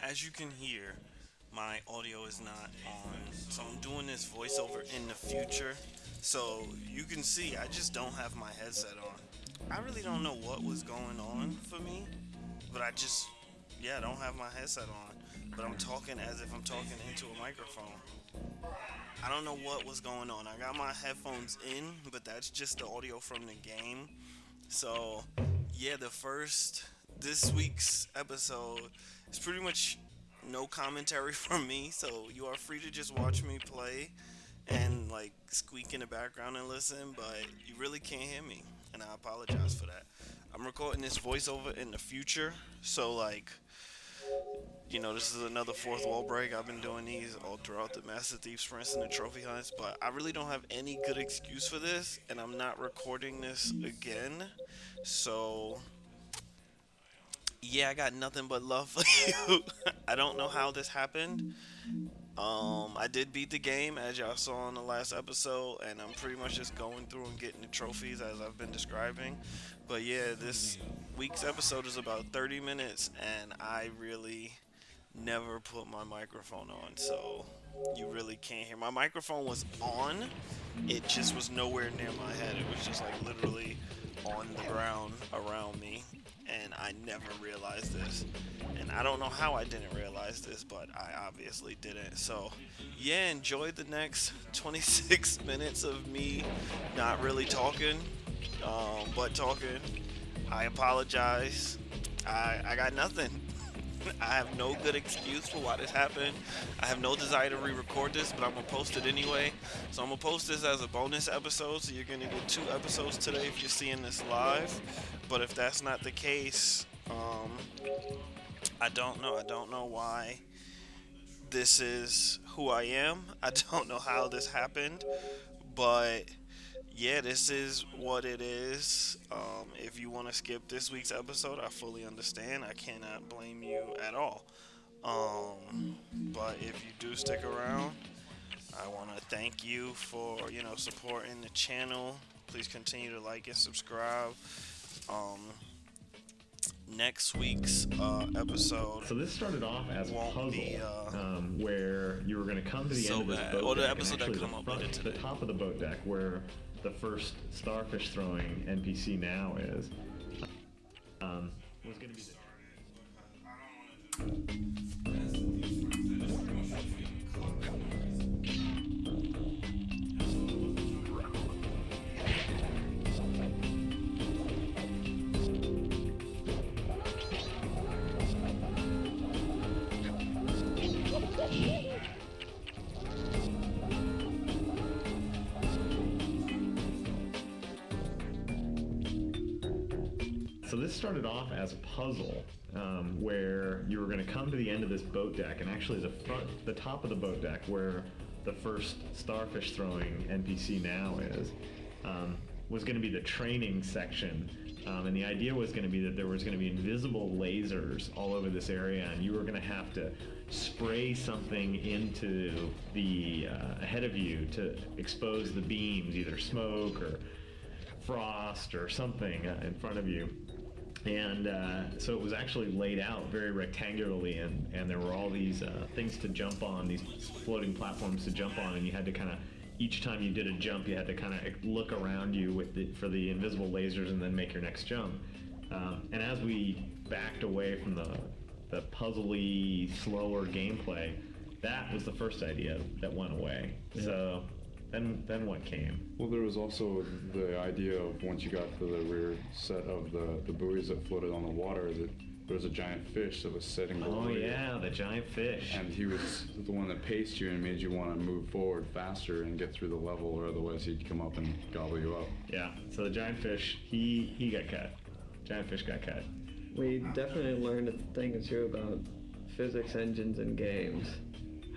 as you can hear, my audio is not on. So I'm doing this voiceover in the future. So you can see I just don't have my headset on. I really don't know what was going on for me, but I just, yeah, don't have my headset on. But I'm talking as if I'm talking into a microphone. I don't know what was going on. I got my headphones in, but that's just the audio from the game. So, yeah, this week's episode is pretty much no commentary from me. So you are free to just watch me play and like squeak in the background and listen, but you really can't hear me, and I apologize for that. I'm recording this voiceover in the future, so like this is another fourth wall break. I've been doing these all throughout the Master Thief sprints and the trophy hunts, but I really don't have any good excuse for this, and I'm not recording this again. So, yeah, I got nothing but love for you. I don't know how this happened. I did beat the game as y'all saw in the last episode, and I'm pretty much just going through and getting the trophies as I've been describing. But yeah, this week's episode is about 30 minutes, and I really never put my microphone on, so you really can't hear. My microphone was on, it just was nowhere near my head. It was just like literally on the ground around me, and I never realized this. And I don't know how I didn't realize this, but I obviously didn't. So, yeah, enjoy the next 26 minutes of me not really talking, but talking. I apologize. I got nothing. I have no good excuse for why this happened. I have no desire to re-record this, but I'm gonna post it anyway. So I'm gonna post this as a bonus episode. So you're gonna get 2 episodes today if you're seeing this live. But if that's not the case, I don't know. I don't know why this is who I am. I don't know how this happened, but yeah, this is what it is. If you want to skip this week's episode, I fully understand. I cannot blame you at all. But if you do stick around, I want to thank you for supporting the channel. Please continue to like and subscribe. Um, Next week's episode. So this started off as a won't puzzle be where you were going to come to the so end of this bad. boat Or the deck, episode and that actually come the, up later front, the today. top of the boat deck where the first starfish throwing NPC now is, was going to be So this started off as a puzzle where you were going to come to the end of this boat deck, and actually the top of the boat deck where the first starfish throwing NPC now is, was going to be the training section. And the idea was going to be that there was going to be invisible lasers all over this area, and you were going to have to spray something into the ahead of you to expose the beams, either smoke or frost or something in front of you. And so it was actually laid out very rectangularly, and there were all these things to jump on, these floating platforms to jump on, and you had to kind of, each time you did a jump, you had to kind of look around you for the invisible lasers and then make your next jump. And as we backed away from the puzzly, slower gameplay, that was the first idea that went away. Yeah. So then what came? Well, there was also the idea of once you got to the rear set of the buoys that floated on the water, that there was a giant fish that was sitting below you. Oh yeah, the giant fish. And he was the one that paced you and made you want to move forward faster and get through the level, or otherwise he'd come up and gobble you up. Yeah, so the giant fish, he got cut. Giant fish got cut. We definitely learned a thing or two about physics engines in games.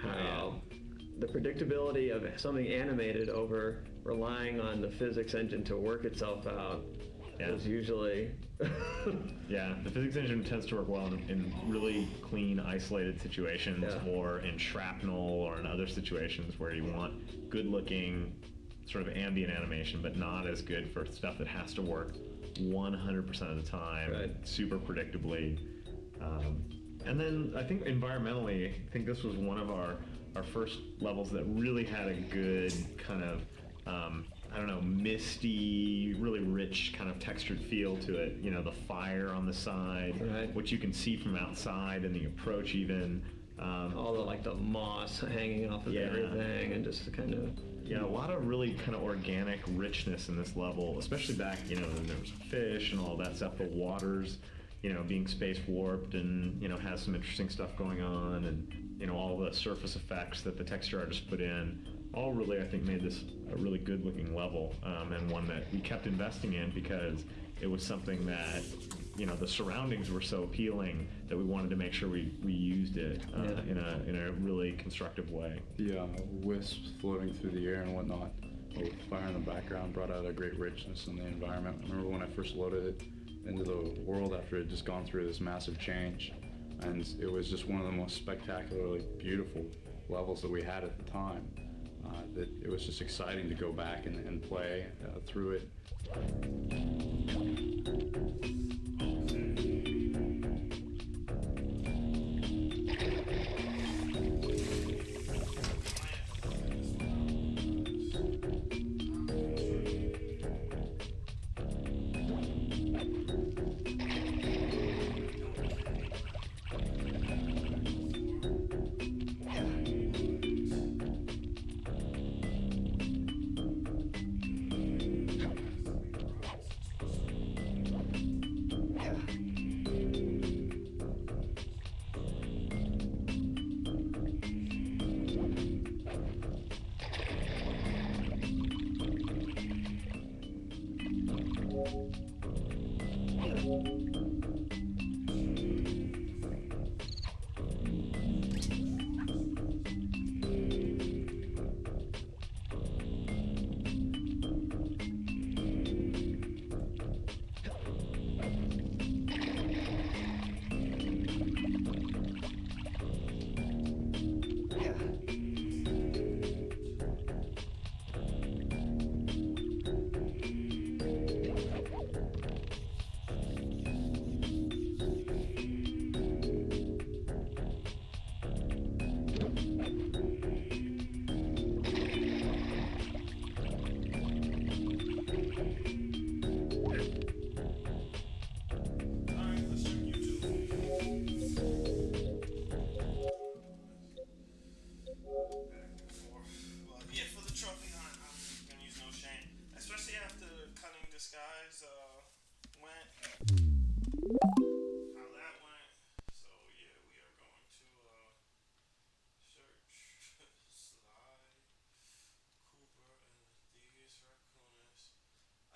How the predictability of something animated over relying on the physics engine to work itself out is usually... Yeah, the physics engine tends to work well in really clean, isolated situations, or in shrapnel, or in other situations where you want good-looking sort of ambient animation, but not as good for stuff that has to work 100% of the time, super predictably. And then I think environmentally, I think this was one of our first levels that really had a good kind of, I don't know, misty, really rich kind of textured feel to it. You know, the fire on the side, Right. which you can see from outside, and the approach even. All the like the moss hanging off of Yeah. everything, and just kind of. Yeah, a lot of really kind of organic richness in this level, especially back, you know, when there was fish and all that stuff. The waters, you know, being space warped and, you know, has some interesting stuff going on, and, you know, all the surface effects that the texture artists put in, all really, I think, made this a really good looking level, and one that we kept investing in because it was something that, you know, the surroundings were so appealing that we wanted to make sure we used it in a really constructive way. The wisps floating through the air and whatnot, with fire in the background, brought out a great richness in the environment. I remember when I first loaded it into the world after it had just gone through this massive change, and it was just one of the most spectacularly beautiful levels that we had at the time. That it was just exciting to go back and play through it. Disguise went, how that went. So yeah, we are going to search Sly, Cooper, and these raccoons.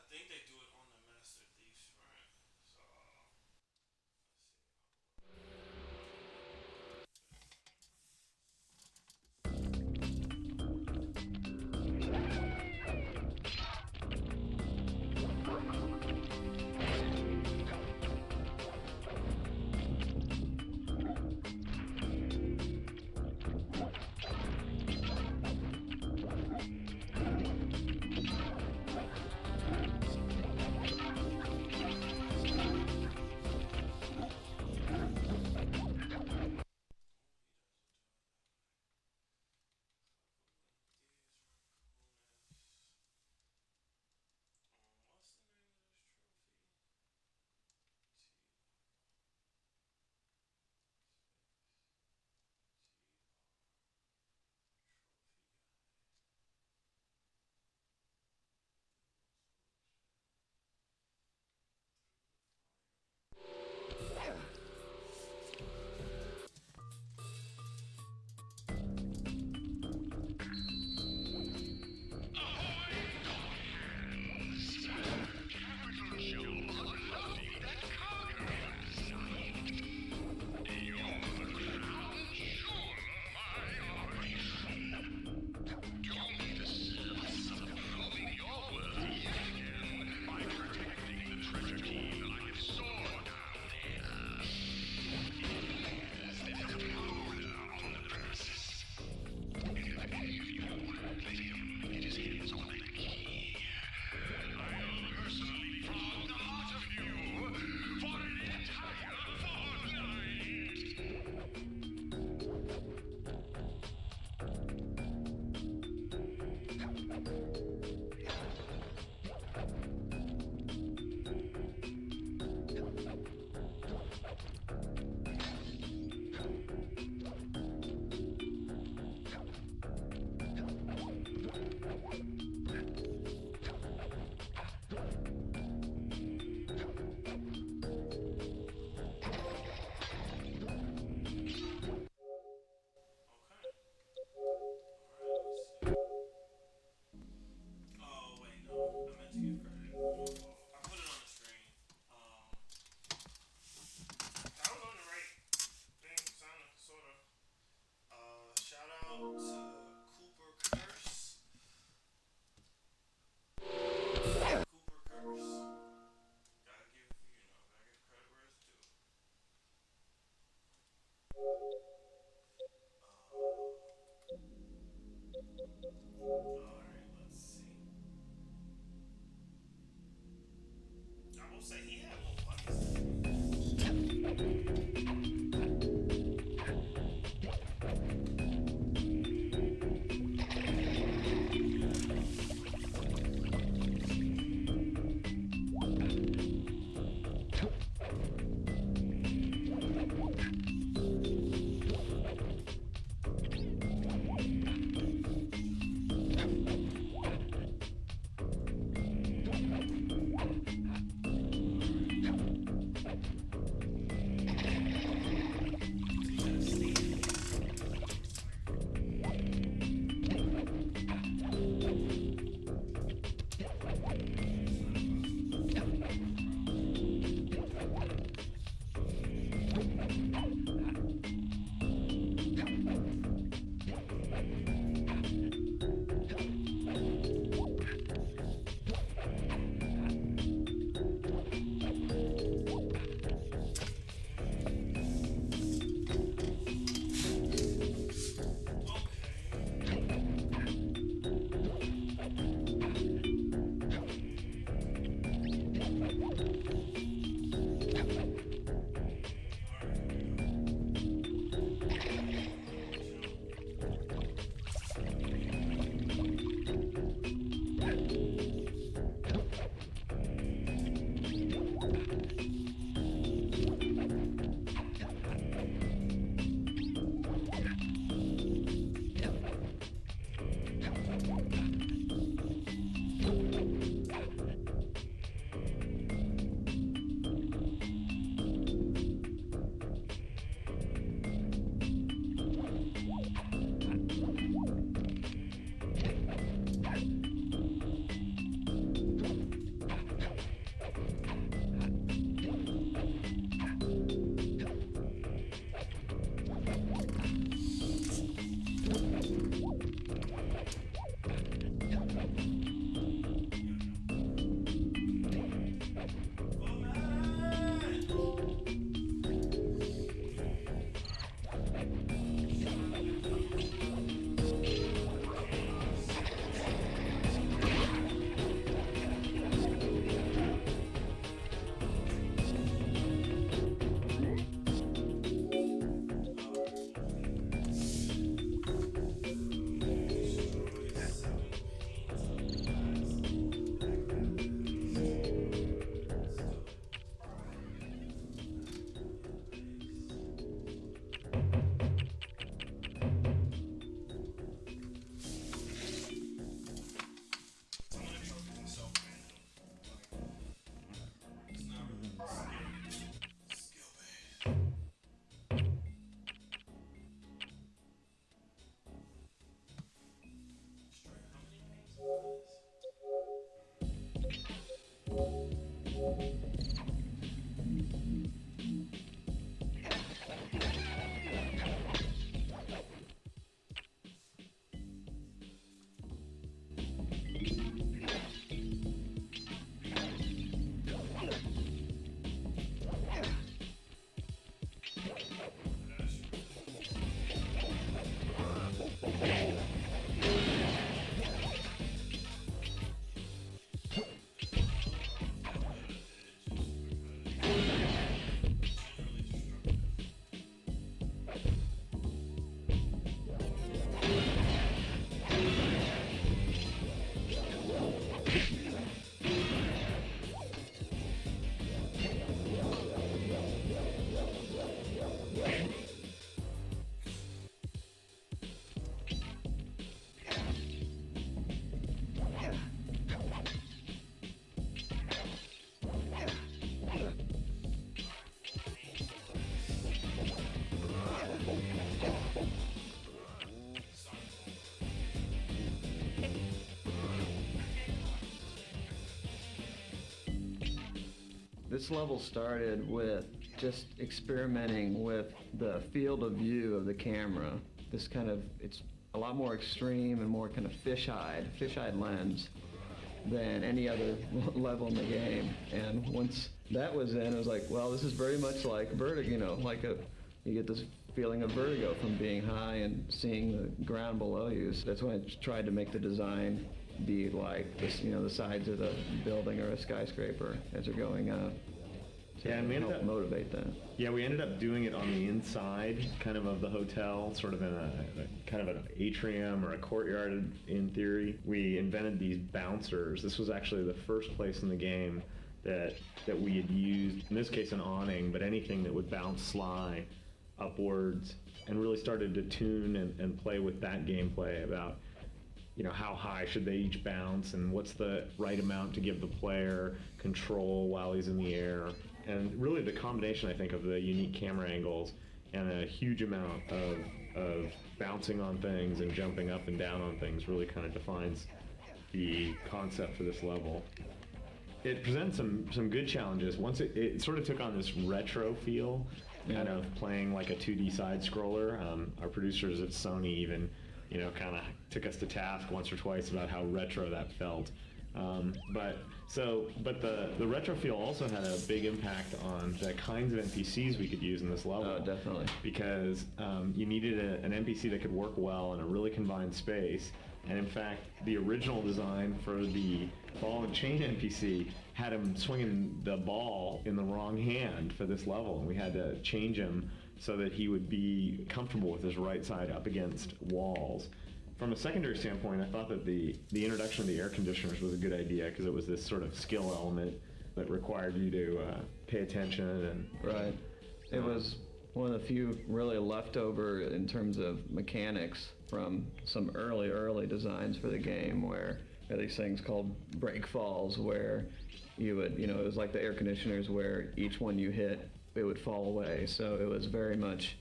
I think they do it on the Master Thief sprint. So let's see. This level started with just experimenting with the field of view of the camera. This kind of, it's a lot more extreme and more kind of fish-eyed lens than any other level in the game. And once that was in, it was like, well, this is very much like vertigo, you know, you get this feeling of vertigo from being high and seeing the ground below you. So that's when I tried to make the design be like the sides of the building or a skyscraper as they're going up. To Yeah, and we ended help up motivate that. Yeah, we ended up doing it on the inside, kind of the hotel, sort of in a kind of an atrium or a courtyard in theory. We invented these bouncers. This was actually the first place in the game that we had used, in this case an awning, but anything that would bounce Sly upwards, and really started to tune and play with that gameplay about how high should they each bounce and what's the right amount to give the player control while he's in the air. And really the combination, I think, of the unique camera angles and a huge amount of bouncing on things and jumping up and down on things really kind of defines the concept for this level. It presents some good challenges. Once it sort of took on this retro feel, kind of playing like a 2D side scroller. Our producers at Sony even, kind of took us to task once or twice about how retro that felt. But the retro feel also had a big impact on the kinds of NPCs we could use in this level. Oh, definitely. Because you needed an NPC that could work well in a really confined space. And in fact, the original design for the ball and chain NPC had him swinging the ball in the wrong hand for this level, and we had to change him so that he would be comfortable with his right side up against walls. From a secondary standpoint, I thought that the introduction of the air conditioners was a good idea because it was this sort of skill element that required you to pay attention and Right. It was one of the few really leftover in terms of mechanics from some early designs for the game, where there are these things called break falls, where you would, it was like the air conditioners where each one you hit, it would fall away. So it was very much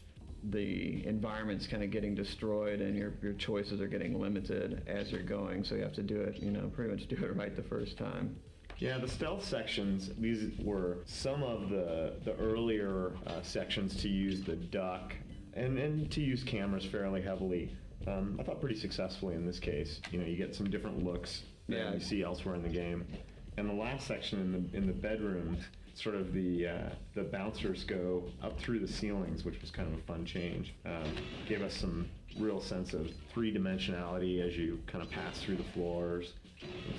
the environment's kind of getting destroyed and your choices are getting limited as you're going. So you have to do it, pretty much do it right the first time. Yeah, the stealth sections, these were some of the earlier sections to use the duck and to use cameras fairly heavily. I thought pretty successfully in this case. You get some different looks than you see elsewhere in the game. And the last section in the bedrooms, sort of the bouncers go up through the ceilings, which was kind of a fun change. Gave us some real sense of three-dimensionality as you kind of pass through the floors.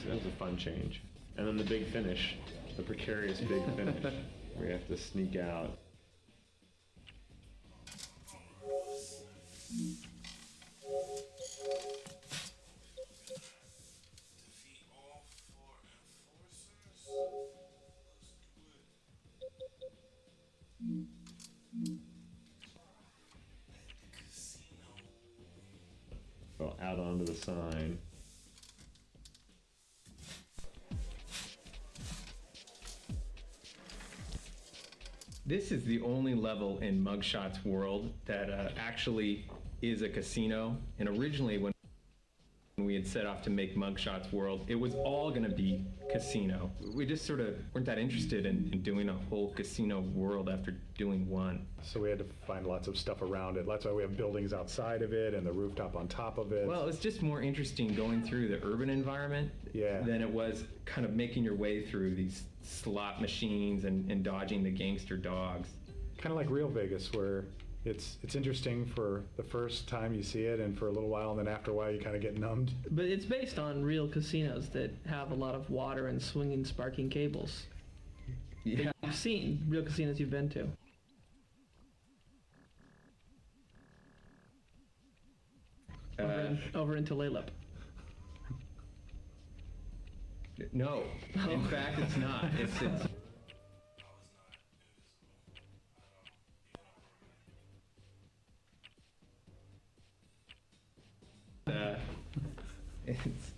That was a fun change. And then the big finish, the precarious big finish, where you have to sneak out. Defeat all 4 enforcers. Casino. Well, out onto the sign. This is the only level in Mugshot's world that actually is a casino. And originally, when we had set off to make Mugshot's world, it was all going to be casino. We just sort of weren't that interested in doing a whole casino world after doing one. So we had to find lots of stuff around it. That's why we have buildings outside of it and the rooftop on top of it. Well, it's just more interesting going through the urban environment than it was kind of making your way through these slot machines and dodging the gangster dogs. Kind of like real Vegas, where it's interesting for the first time you see it, and for a little while, and then after a while you kind of get numbed. But it's based on real casinos that have a lot of water and swinging, sparking cables. Yeah. That you've seen real casinos you've been to. Over into Lalip. No, in fact, it's not. It's it's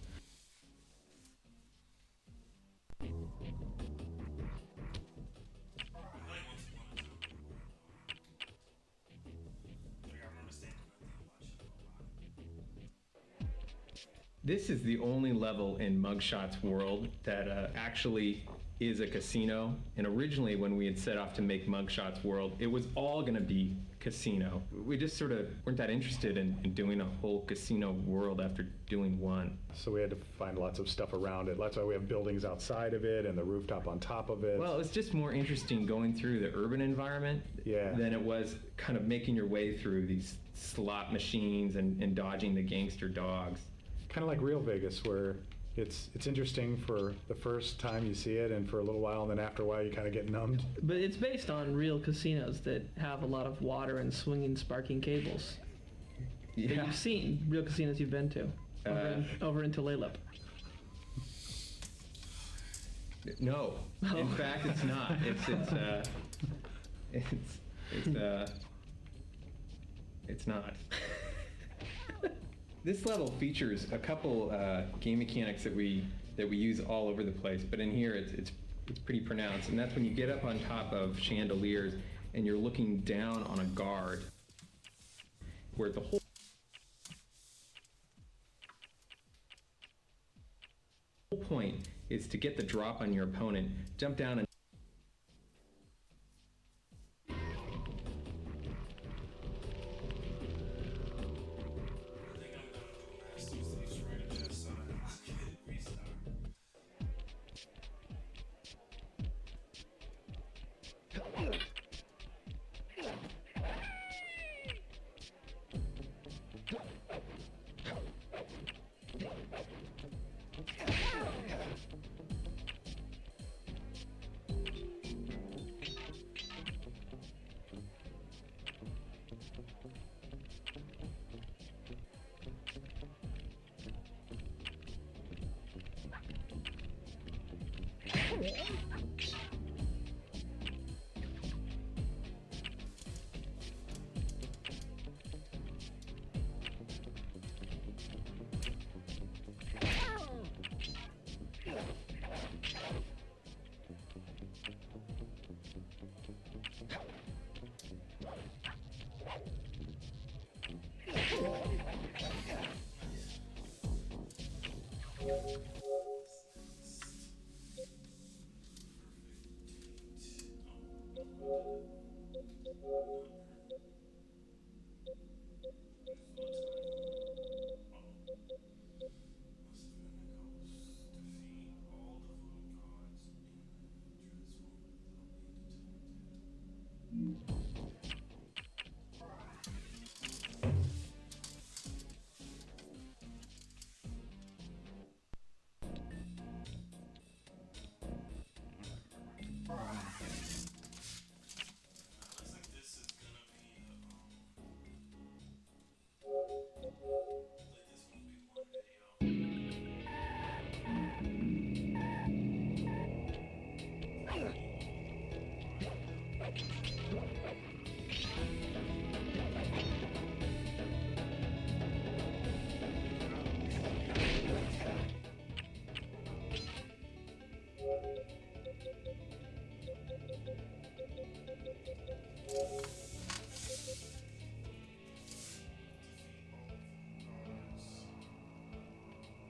This is the only level in Mugshot's world that actually is a casino. And originally, when we had set off to make Mugshot's world, it was all going to be casino. We just sort of weren't that interested in doing a whole casino world after doing one. So we had to find lots of stuff around it. That's why we have buildings outside of it and the rooftop on top of it. Well, it's just more interesting going through the urban environment than it was kind of making your way through these slot machines and dodging the gangster dogs. Kind of like real Vegas, where it's interesting for the first time you see it, and for a little while, and then after a while you kind of get numbed. But it's based on real casinos that have a lot of water and swinging, sparking cables. That Yeah. you've seen, real casinos you've been to. Over in Tulalip. No. Oh. In fact, it's not. It's not. This level features a couple game mechanics that we use all over the place, but in here it's pretty pronounced, and that's when you get up on top of chandeliers and you're looking down on a guard, where the whole point is to get the drop on your opponent, jump down and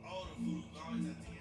Oh, the voodoo guards at the end.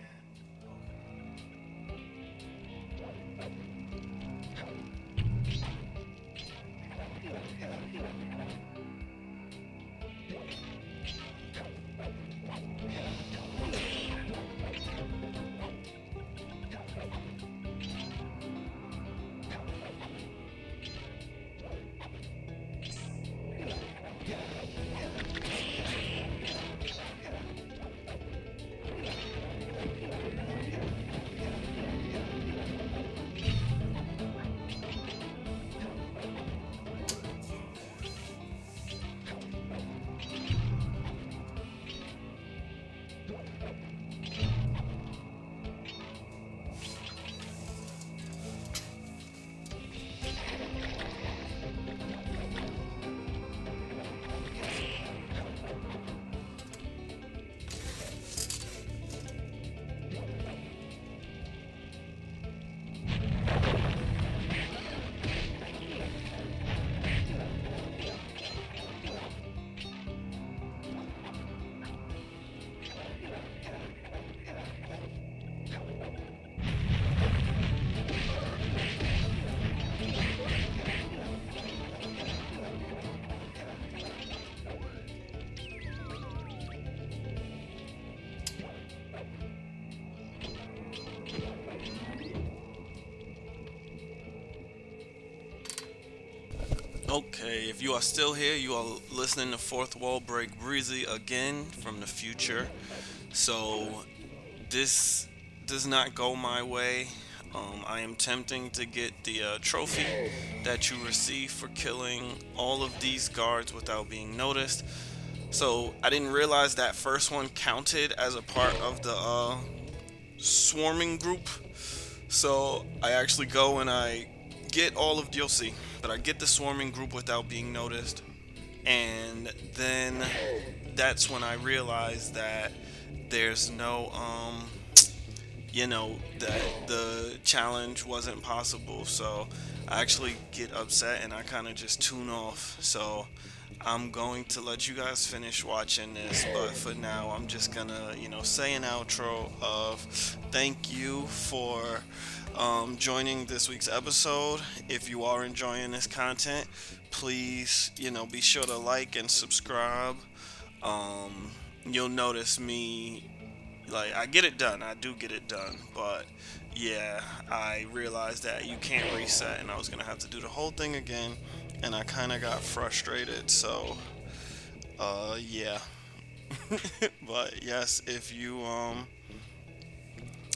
Okay, if you are still here, you are listening to Fourth Wall Break Breezy again from the future. So this does not go my way, I am tempting to get the trophy that you receive for killing all of these guards without being noticed. So I didn't realize that first one counted as a part of the swarming group. So I actually go and I get all of, you'll see, but I get the swarming group without being noticed. And then that's when I realized that there's no that the challenge wasn't possible. So I actually get upset and I kind of just tune off. So I'm going to let you guys finish watching this, but for now I'm just gonna say an outro of thank you for joining this week's episode. If you are enjoying this content, please be sure to like and subscribe. You'll notice me, like, I get it done. I do get it done. But yeah, I realized that you can't reset and I was going to have to do the whole thing again. And I kind of got frustrated. So, yeah. But yes, if you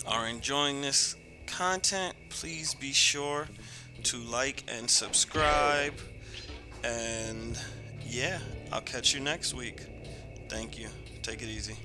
are enjoying this content, please be sure to like and subscribe. And yeah, I'll catch you next week. Thank you. Take it easy.